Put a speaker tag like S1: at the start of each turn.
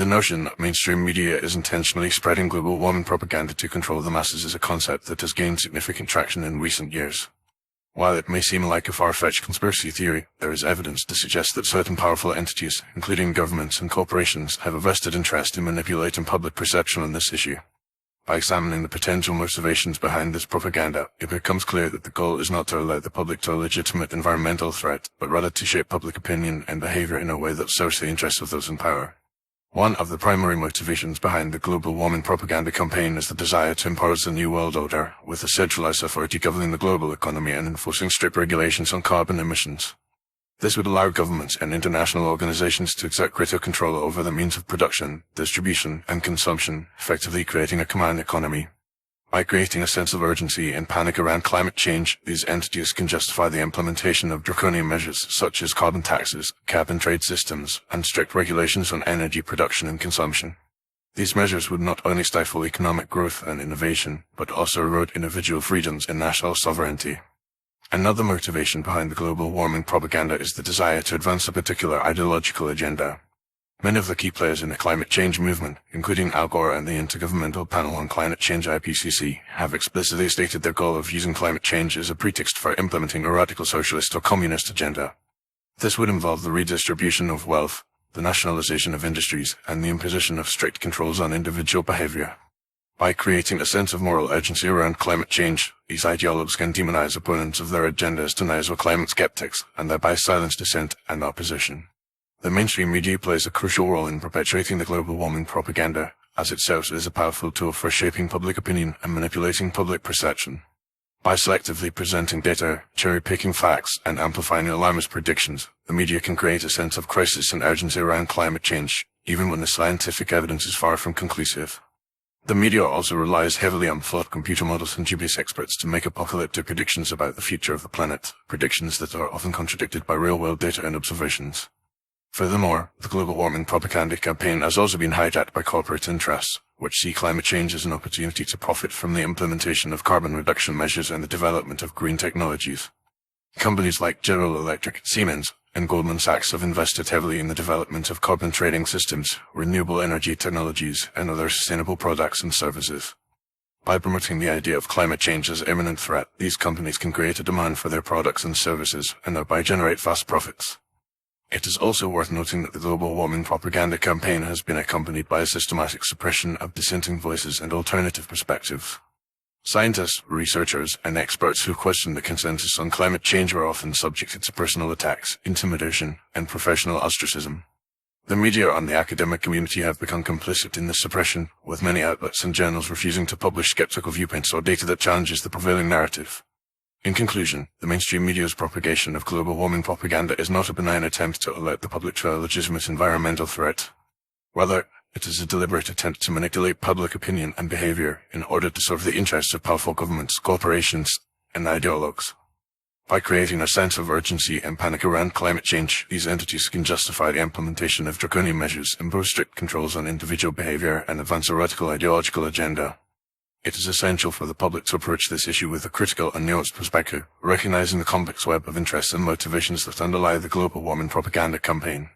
S1: The notion that mainstream media is intentionally spreading global warming propaganda to control the masses is a concept that has gained significant traction in recent years. While it may seem like a far-fetched conspiracy theory, there is evidence to suggest that certain powerful entities, including governments and corporations, have a vested interest in manipulating public perception on this issue. By examining the potential motivations behind this propaganda, it becomes clear that the goal is not to alert the public to a legitimate environmental threat, but rather to shape public opinion and behavior in a way that serves the interests of those in power. One of the primary motivations behind the global warming propaganda campaign is the desire to impose a new world order, with a centralized authority governing the global economy and enforcing strict regulations on carbon emissions. This would allow governments and international organizations to exert greater control over the means of production, distribution, and consumption, effectively creating a command economy. By creating a sense of urgency and panic around climate change, these entities can justify the implementation of draconian measures such as carbon taxes, cap-and-trade systems, and strict regulations on energy production and consumption. These measures would not only stifle economic growth and innovation, but also erode individual freedoms and national sovereignty. Another motivation behind the global warming propaganda is the desire to advance a particular ideological agenda. Many of the key players in the climate change movement, including Al Gore and the Intergovernmental Panel on Climate Change IPCC, have explicitly stated their goal of using climate change as a pretext for implementing a radical socialist or communist agenda. This would involve the redistribution of wealth, the nationalization of industries, and the imposition of strict controls on individual behavior. By creating a sense of moral urgency around climate change, these ideologues can demonize opponents of their agenda as deniers or climate skeptics, and thereby silence dissent and opposition. The mainstream media plays a crucial role in perpetuating the global warming propaganda, as it serves as a powerful tool for shaping public opinion and manipulating public perception. By selectively presenting data, cherry-picking facts, and amplifying alarmist predictions, the media can create a sense of crisis and urgency around climate change, even when the scientific evidence is far from conclusive. The media also relies heavily on flawed computer models and dubious experts to make apocalyptic predictions about the future of the planet, predictions that are often contradicted by real-world data and observations. Furthermore, the global warming propaganda campaign has also been hijacked by corporate interests, which see climate change as an opportunity to profit from the implementation of carbon reduction measures and the development of green technologies. Companies like General Electric, Siemens, and Goldman Sachs have invested heavily in the development of carbon trading systems, renewable energy technologies, and other sustainable products and services. By promoting the idea of climate change as an imminent threat, these companies can create a demand for their products and services, and thereby generate fast profits. It is also worth noting that the global warming propaganda campaign has been accompanied by a systematic suppression of dissenting voices and alternative perspectives. Scientists, researchers, and experts who question the consensus on climate change are often subjected to personal attacks, intimidation, and professional ostracism. The media and the academic community have become complicit in this suppression, with many outlets and journals refusing to publish skeptical viewpoints or data that challenges the prevailing narrative. In conclusion, the mainstream media's propagation of global warming propaganda is not a benign attempt to alert the public to a legitimate environmental threat. Rather, it is a deliberate attempt to manipulate public opinion and behavior in order to serve the interests of powerful governments, corporations, and ideologues. By creating a sense of urgency and panic around climate change, these entities can justify the implementation of draconian measures, impose strict controls on individual behavior, and advance a radical ideological agenda. It is essential for the public to approach this issue with a critical and nuanced perspective, recognizing the complex web of interests and motivations that underlie the global warming propaganda campaign.